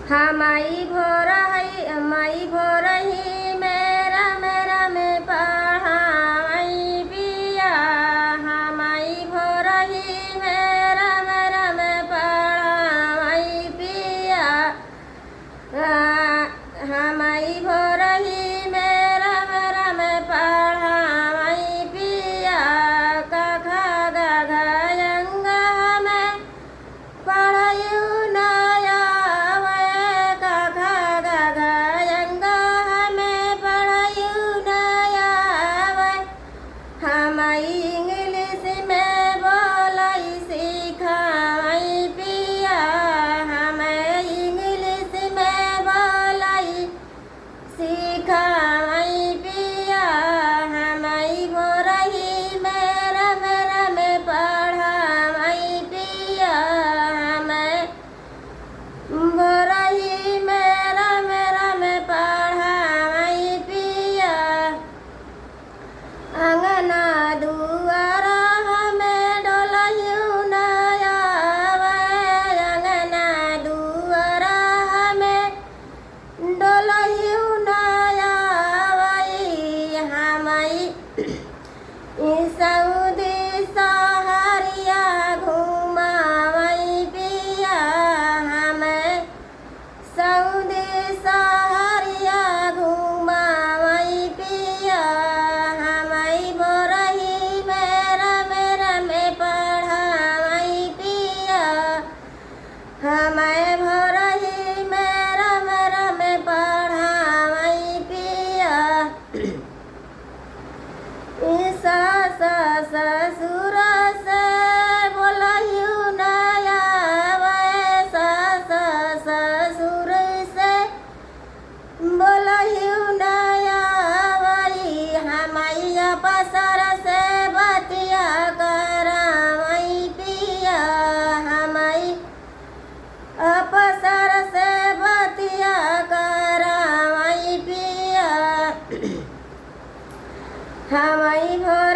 हमाई भोरही मेरा मेरा में पढ़ाई पिया। हमाई भोरही मेरा मेरा में पढ़ाई पिया। हमाई भोरही मेरा मेरा में पढ़ाई पिया। कखा गघ यंगा में पढ़ायु नया इंग्लिश में बोलाई सिखाई पिया। हमें इंग्लिश में बोलाई सिखाई पिया। हमारी भोरही मेरा मेरा में पढ़ाई पिया। हमें भोरही मेरा मेरा में पढ़ाई पिया। अंगना दुआरा हमें डोलहिउ नया अंगना दुआरा हमें डोलहिउ नया हमारी सऊदी सहरिया घुमावई पिया। हमें सऊदी सहरिया घुमावई पिया। हमारी भोरही मेरा मेरा में पढ़ाई पिया। हमें भोरही मेरा मेरा में पढ़ाई पिया। ससुर से बोलहिउ नया ससुर से बोलहिउ नया हमारी पसर से बतिया करावई पिया। हमारी अपसर से बतिया करावई पिया। हमारी भोर